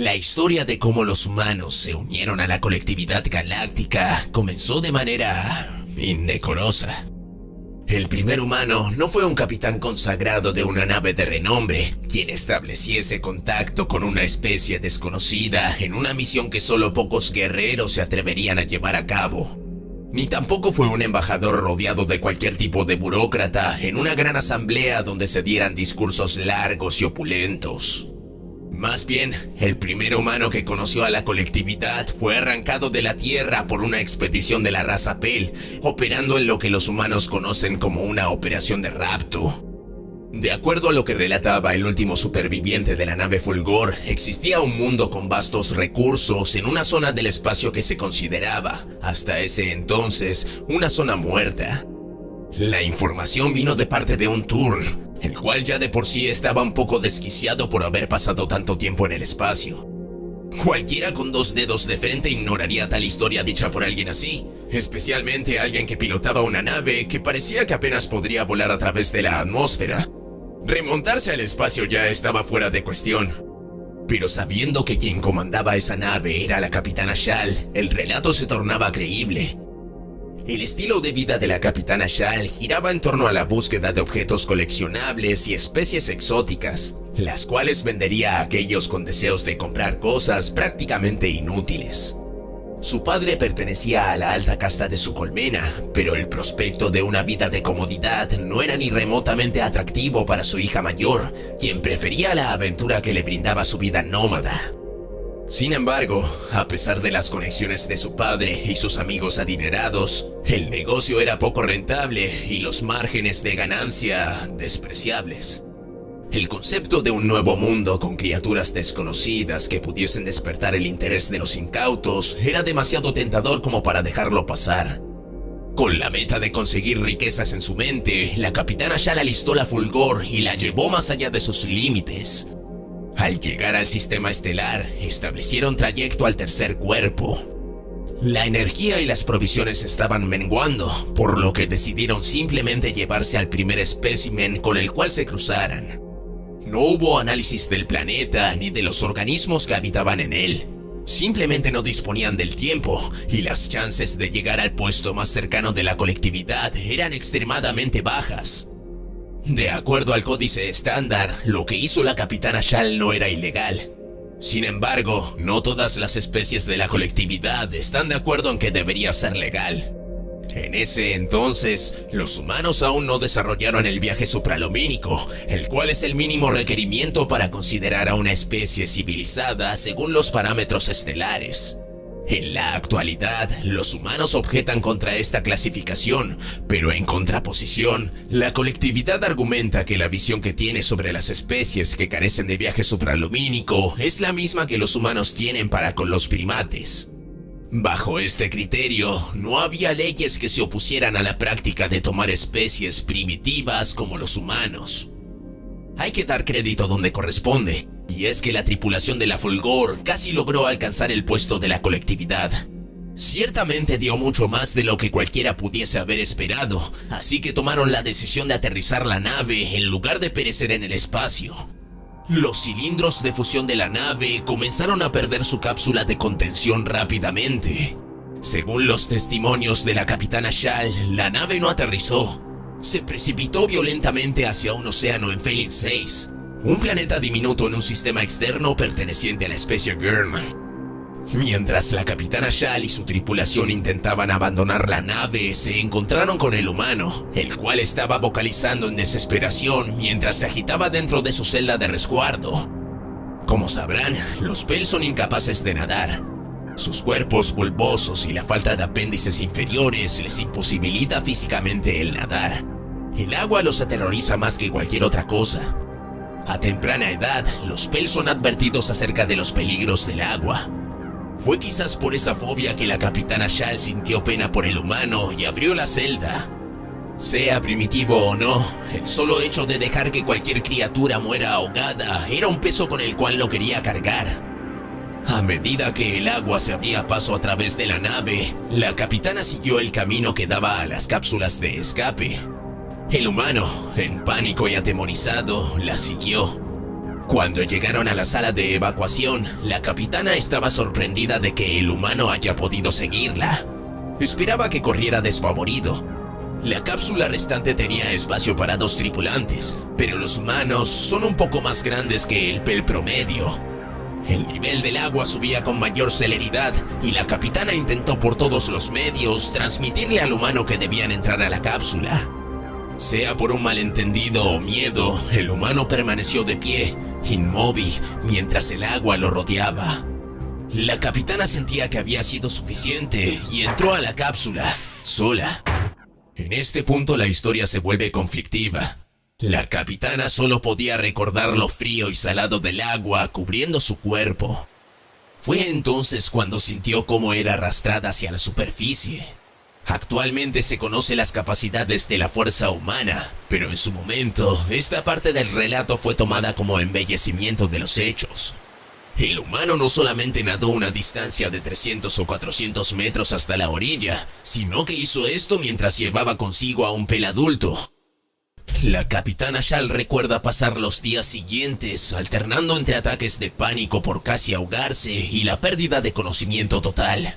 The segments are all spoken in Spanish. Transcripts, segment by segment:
La historia de cómo los humanos se unieron a la colectividad galáctica comenzó de manera indecorosa. El primer humano no fue un capitán consagrado de una nave de renombre, quien estableciese contacto con una especie desconocida en una misión que solo pocos guerreros se atreverían a llevar a cabo. Ni tampoco fue un embajador rodeado de cualquier tipo de burócrata en una gran asamblea donde se dieran discursos largos y opulentos. Más bien, el primer humano que conoció a la colectividad fue arrancado de la Tierra por una expedición de la raza Pel, operando en lo que los humanos conocen como una operación de rapto. De acuerdo a lo que relataba el último superviviente de la nave Fulgor, existía un mundo con vastos recursos en una zona del espacio que se consideraba, hasta ese entonces, una zona muerta. La información vino de parte de un Turn, el cual ya de por sí estaba un poco desquiciado por haber pasado tanto tiempo en el espacio. Cualquiera con 2 dedos de frente ignoraría tal historia dicha por alguien así, especialmente alguien que pilotaba una nave que parecía que apenas podría volar a través de la atmósfera. Remontarse al espacio ya estaba fuera de cuestión. Pero sabiendo que quien comandaba esa nave era la capitana Shal, el relato se tornaba creíble. El estilo de vida de la capitana Shal giraba en torno a la búsqueda de objetos coleccionables y especies exóticas, las cuales vendería a aquellos con deseos de comprar cosas prácticamente inútiles. Su padre pertenecía a la alta casta de su colmena, pero el prospecto de una vida de comodidad no era ni remotamente atractivo para su hija mayor, quien prefería la aventura que le brindaba su vida nómada. Sin embargo, a pesar de las conexiones de su padre y sus amigos adinerados, el negocio era poco rentable y los márgenes de ganancia despreciables. El concepto de un nuevo mundo con criaturas desconocidas que pudiesen despertar el interés de los incautos era demasiado tentador como para dejarlo pasar. Con la meta de conseguir riquezas en su mente, la capitana Shal alistó la Fulgor y la llevó más allá de sus límites. Al llegar al sistema estelar, establecieron trayecto al tercer cuerpo. La energía y las provisiones estaban menguando, por lo que decidieron simplemente llevarse al primer espécimen con el cual se cruzaran. No hubo análisis del planeta ni de los organismos que habitaban en él. Simplemente no disponían del tiempo, y las chances de llegar al puesto más cercano de la colectividad eran extremadamente bajas. De acuerdo al códice estándar, lo que hizo la capitana Shal no era ilegal. Sin embargo, no todas las especies de la colectividad están de acuerdo en que debería ser legal. En ese entonces, los humanos aún no desarrollaron el viaje supralumínico, el cual es el mínimo requerimiento para considerar a una especie civilizada según los parámetros estelares. En la actualidad, los humanos objetan contra esta clasificación, pero en contraposición, la colectividad argumenta que la visión que tiene sobre las especies que carecen de viaje supralumínico es la misma que los humanos tienen para con los primates. Bajo este criterio, no había leyes que se opusieran a la práctica de tomar especies primitivas como los humanos. Hay que dar crédito donde corresponde. Y es que la tripulación de la Fulgor casi logró alcanzar el puesto de la colectividad. Ciertamente dio mucho más de lo que cualquiera pudiese haber esperado, así que tomaron la decisión de aterrizar la nave en lugar de perecer en el espacio. Los cilindros de fusión de la nave comenzaron a perder su cápsula de contención rápidamente. Según los testimonios de la capitana Shal, la nave no aterrizó. Se precipitó violentamente hacia un océano en Felin 6. Un planeta diminuto en un sistema externo perteneciente a la especie Gurn. Mientras la capitana Shal y su tripulación intentaban abandonar la nave, se encontraron con el humano, el cual estaba vocalizando en desesperación mientras se agitaba dentro de su celda de resguardo. Como sabrán, los Pel son incapaces de nadar. Sus cuerpos bulbosos y la falta de apéndices inferiores les imposibilita físicamente el nadar. El agua los aterroriza más que cualquier otra cosa. A temprana edad, los Pel son advertidos acerca de los peligros del agua. Fue quizás por esa fobia que la capitana Shal sintió pena por el humano y abrió la celda. Sea primitivo o no, el solo hecho de dejar que cualquier criatura muera ahogada era un peso con el cual no quería cargar. A medida que el agua se abría paso a través de la nave, la capitana siguió el camino que daba a las cápsulas de escape. El humano, en pánico y atemorizado, la siguió. Cuando llegaron a la sala de evacuación, la capitana estaba sorprendida de que el humano haya podido seguirla. Esperaba que corriera desfavorido. La cápsula restante tenía espacio para 2 tripulantes, pero los humanos son un poco más grandes que el PEL promedio. El nivel del agua subía con mayor celeridad y la capitana intentó por todos los medios transmitirle al humano que debían entrar a la cápsula. Sea por un malentendido o miedo, el humano permaneció de pie, inmóvil, mientras el agua lo rodeaba. La capitana sentía que había sido suficiente y entró a la cápsula, sola. En este punto la historia se vuelve conflictiva. La capitana solo podía recordar lo frío y salado del agua cubriendo su cuerpo. Fue entonces cuando sintió cómo era arrastrada hacia la superficie. Actualmente se conocen las capacidades de la fuerza humana, pero en su momento, esta parte del relato fue tomada como embellecimiento de los hechos. El humano no solamente nadó una distancia de 300 o 400 metros hasta la orilla, sino que hizo esto mientras llevaba consigo a un PEL adulto. La capitana Shal recuerda pasar los días siguientes alternando entre ataques de pánico por casi ahogarse y la pérdida de conocimiento total.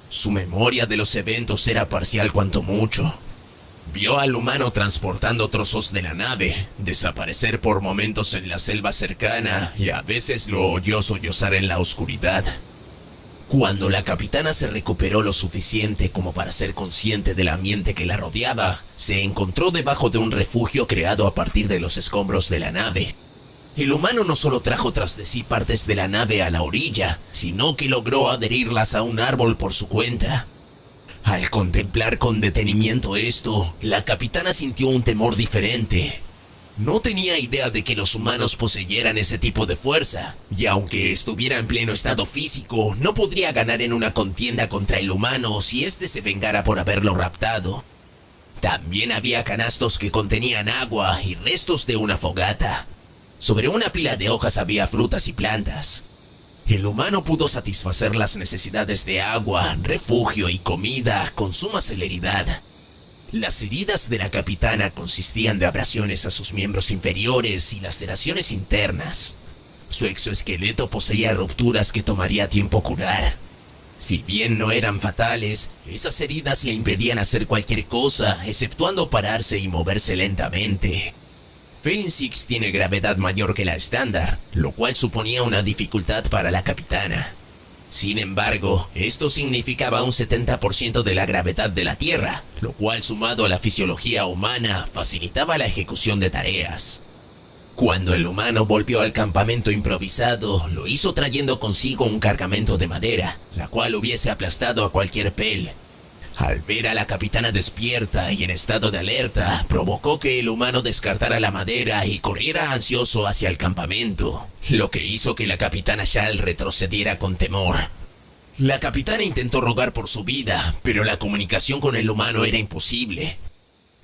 Su memoria de los eventos era parcial cuanto mucho. Vio al humano transportando trozos de la nave, desaparecer por momentos en la selva cercana y a veces lo oyó sollozar en la oscuridad. Cuando la capitana se recuperó lo suficiente como para ser consciente del ambiente que la rodeaba, se encontró debajo de un refugio creado a partir de los escombros de la nave. El humano no solo trajo tras de sí partes de la nave a la orilla, sino que logró adherirlas a un árbol por su cuenta. Al contemplar con detenimiento esto, la capitana sintió un temor diferente. No tenía idea de que los humanos poseyeran ese tipo de fuerza, y aunque estuviera en pleno estado físico, no podría ganar en una contienda contra el humano si éste se vengara por haberlo raptado. También había canastos que contenían agua y restos de una fogata. Sobre una pila de hojas había frutas y plantas. El humano pudo satisfacer las necesidades de agua, refugio y comida con suma celeridad. Las heridas de la capitana consistían de abrasiones a sus miembros inferiores y laceraciones internas. Su exoesqueleto poseía rupturas que tomaría tiempo curar. Si bien no eran fatales, esas heridas le impedían hacer cualquier cosa, exceptuando pararse y moverse lentamente. Felin Six tiene gravedad mayor que la estándar, lo cual suponía una dificultad para la capitana. Sin embargo, esto significaba un 70% de la gravedad de la Tierra, lo cual sumado a la fisiología humana facilitaba la ejecución de tareas. Cuando el humano volvió al campamento improvisado, lo hizo trayendo consigo un cargamento de madera, la cual hubiese aplastado a cualquier PEL. Al ver a la capitana despierta y en estado de alerta, provocó que el humano descartara la madera y corriera ansioso hacia el campamento, lo que hizo que la capitana Shal retrocediera con temor. La capitana intentó rogar por su vida, pero la comunicación con el humano era imposible.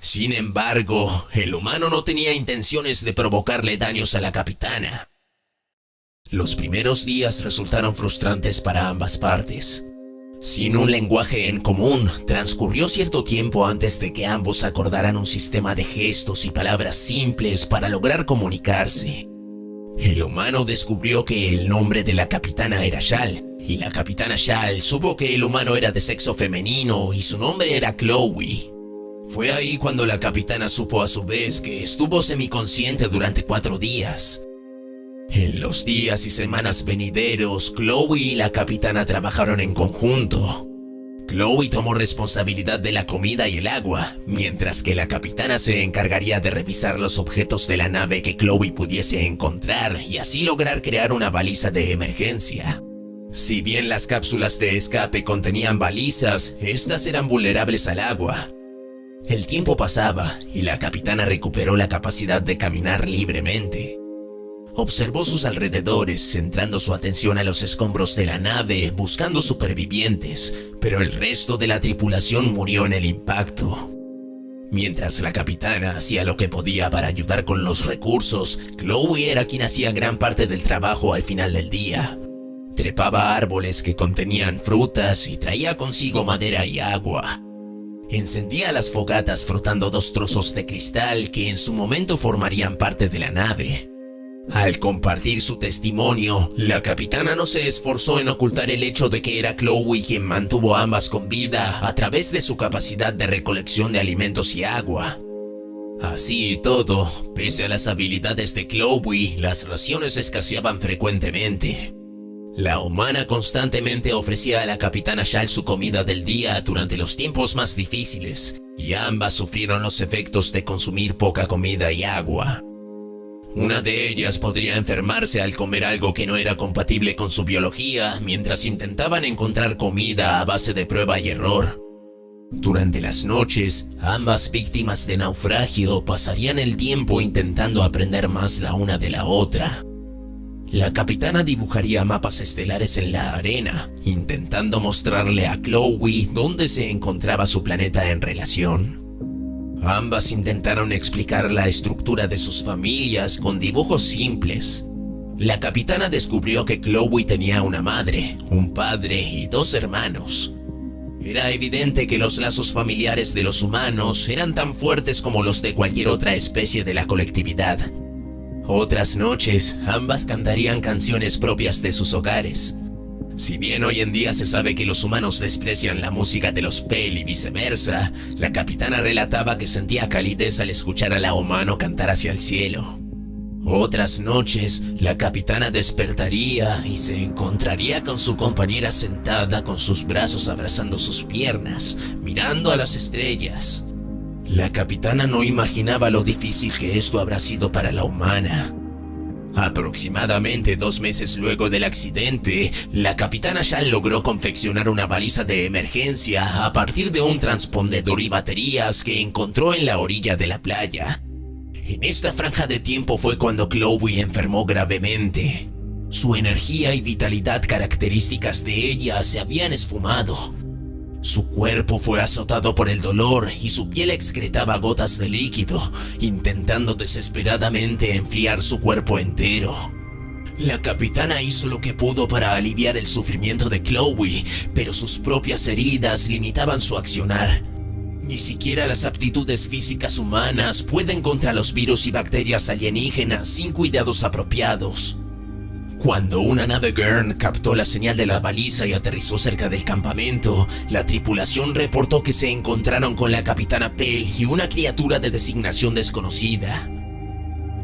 Sin embargo, el humano no tenía intenciones de provocarle daños a la capitana. Los primeros días resultaron frustrantes para ambas partes. Sin un lenguaje en común, transcurrió cierto tiempo antes de que ambos acordaran un sistema de gestos y palabras simples para lograr comunicarse. El humano descubrió que el nombre de la capitana era Shal, y la capitana Shal supo que el humano era de sexo femenino y su nombre era Chloe. Fue ahí cuando la capitana supo a su vez que estuvo semiconsciente durante 4 días. En los días y semanas venideros, Chloe y la capitana trabajaron en conjunto. Chloe tomó responsabilidad de la comida y el agua, mientras que la capitana se encargaría de revisar los objetos de la nave que Chloe pudiese encontrar y así lograr crear una baliza de emergencia. Si bien las cápsulas de escape contenían balizas, estas eran vulnerables al agua. El tiempo pasaba y la capitana recuperó la capacidad de caminar libremente. Observó sus alrededores, centrando su atención a los escombros de la nave, buscando supervivientes, pero el resto de la tripulación murió en el impacto. Mientras la capitana hacía lo que podía para ayudar con los recursos, Chloe era quien hacía gran parte del trabajo al final del día. Trepaba árboles que contenían frutas y traía consigo madera y agua. Encendía las fogatas frotando 2 trozos de cristal que en su momento formarían parte de la nave. Al compartir su testimonio, la capitana no se esforzó en ocultar el hecho de que era Chloe quien mantuvo a ambas con vida a través de su capacidad de recolección de alimentos y agua. Así y todo, pese a las habilidades de Chloe, las raciones escaseaban frecuentemente. La humana constantemente ofrecía a la capitana Shal su comida del día durante los tiempos más difíciles, y ambas sufrieron los efectos de consumir poca comida y agua. Una de ellas podría enfermarse al comer algo que no era compatible con su biología, mientras intentaban encontrar comida a base de prueba y error. Durante las noches, ambas víctimas de naufragio pasarían el tiempo intentando aprender más la una de la otra. La capitana dibujaría mapas estelares en la arena, intentando mostrarle a Chloe dónde se encontraba su planeta en relación. Ambas intentaron explicar la estructura de sus familias con dibujos simples. La capitana descubrió que Chloe tenía una madre, un padre y 2 hermanos. Era evidente que los lazos familiares de los humanos eran tan fuertes como los de cualquier otra especie de la colectividad. Otras noches, ambas cantarían canciones propias de sus hogares. Si bien hoy en día se sabe que los humanos desprecian la música de los Pale y viceversa, la capitana relataba que sentía calidez al escuchar a la humano cantar hacia el cielo. Otras noches, la capitana despertaría y se encontraría con su compañera sentada con sus brazos abrazando sus piernas, mirando a las estrellas. La capitana no imaginaba lo difícil que esto habrá sido para la humana. Aproximadamente 2 meses luego del accidente, la capitana Shal logró confeccionar una baliza de emergencia a partir de un transpondedor y baterías que encontró en la orilla de la playa. En esta franja de tiempo fue cuando Chloe enfermó gravemente. Su energía y vitalidad características de ella se habían esfumado. Su cuerpo fue azotado por el dolor y su piel excretaba gotas de líquido, intentando desesperadamente enfriar su cuerpo entero. La capitana hizo lo que pudo para aliviar el sufrimiento de Chloe, pero sus propias heridas limitaban su accionar. Ni siquiera las aptitudes físicas humanas pueden contra los virus y bacterias alienígenas sin cuidados apropiados. Cuando una nave Gurn captó la señal de la baliza y aterrizó cerca del campamento, la tripulación reportó que se encontraron con la capitana Pale y una criatura de designación desconocida.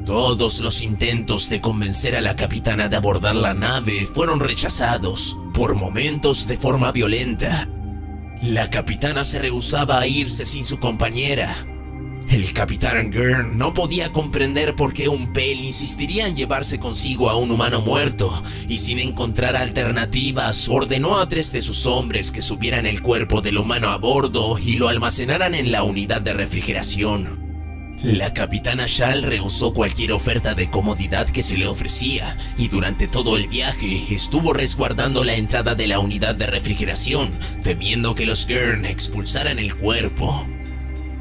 Todos los intentos de convencer a la capitana de abordar la nave fueron rechazados, por momentos de forma violenta. La capitana se rehusaba a irse sin su compañera. El capitán Gurn no podía comprender por qué un Pale insistiría en llevarse consigo a un humano muerto, y sin encontrar alternativas, ordenó a 3 de sus hombres que subieran el cuerpo del humano a bordo y lo almacenaran en la unidad de refrigeración. La capitana Shal rehusó cualquier oferta de comodidad que se le ofrecía, y durante todo el viaje estuvo resguardando la entrada de la unidad de refrigeración, temiendo que los Gurn expulsaran el cuerpo.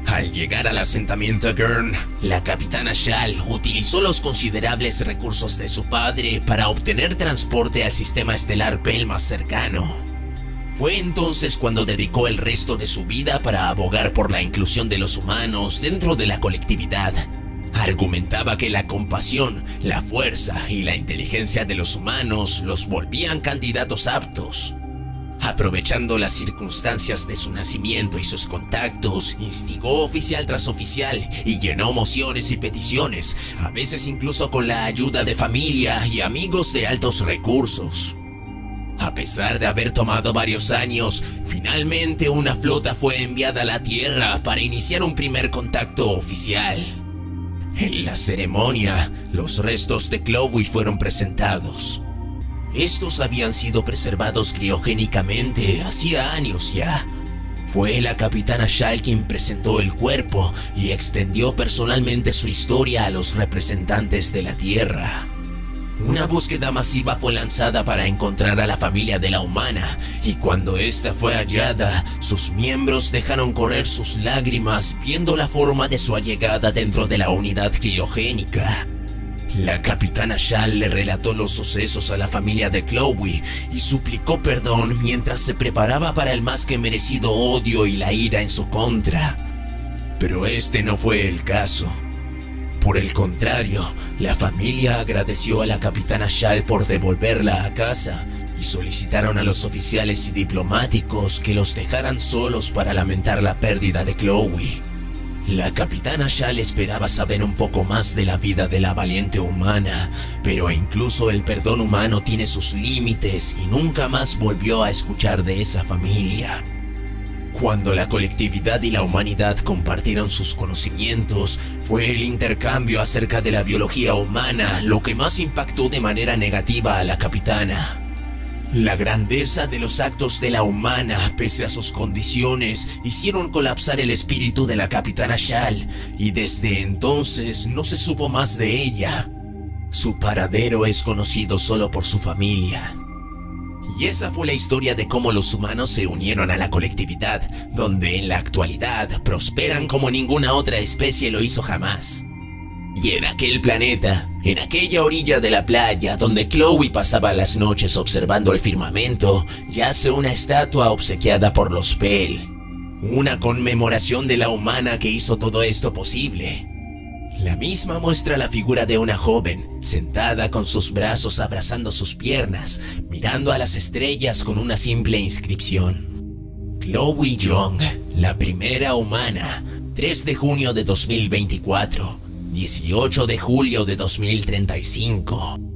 Al llegar al asentamiento Gurn, la capitana Shal utilizó los considerables recursos de su padre para obtener transporte al sistema estelar Pale más cercano. Fue entonces cuando dedicó el resto de su vida para abogar por la inclusión de los humanos dentro de la colectividad. Argumentaba que la compasión, la fuerza y la inteligencia de los humanos los volvían candidatos aptos. Aprovechando las circunstancias de su nacimiento y sus contactos, instigó oficial tras oficial y llenó mociones y peticiones, a veces incluso con la ayuda de familia y amigos de altos recursos. A pesar de haber tomado varios años, finalmente una flota fue enviada a la Tierra para iniciar un primer contacto oficial. En la ceremonia, los restos de Chloe fueron presentados. Estos habían sido preservados criogénicamente hacía años ya. Fue la capitana Shal quien presentó el cuerpo y extendió personalmente su historia a los representantes de la Tierra. Una búsqueda masiva fue lanzada para encontrar a la familia de la humana, y cuando esta fue hallada, sus miembros dejaron correr sus lágrimas viendo la forma de su allegada dentro de la unidad criogénica. La capitana Shal le relató los sucesos a la familia de Chloe y suplicó perdón mientras se preparaba para el más que merecido odio y la ira en su contra. Pero este no fue el caso. Por el contrario, la familia agradeció a la capitana Shal por devolverla a casa y solicitaron a los oficiales y diplomáticos que los dejaran solos para lamentar la pérdida de Chloe. La capitana Shal esperaba saber un poco más de la vida de la valiente humana, pero incluso el perdón humano tiene sus límites y nunca más volvió a escuchar de esa familia. Cuando la colectividad y la humanidad compartieron sus conocimientos, fue el intercambio acerca de la biología humana lo que más impactó de manera negativa a la capitana. La grandeza de los actos de la humana, pese a sus condiciones, hicieron colapsar el espíritu de la capitana Shal, y desde entonces no se supo más de ella. Su paradero es conocido solo por su familia. Y esa fue la historia de cómo los humanos se unieron a la colectividad, donde en la actualidad prosperan como ninguna otra especie lo hizo jamás. Y en aquel planeta, en aquella orilla de la playa donde Chloe pasaba las noches observando el firmamento, yace una estatua obsequiada por los Pell. Una conmemoración de la humana que hizo todo esto posible. La misma muestra la figura de una joven, sentada con sus brazos abrazando sus piernas, mirando a las estrellas con una simple inscripción. Chloe Young, la primera humana, 3 de junio de 2024. 18 de julio de 2035.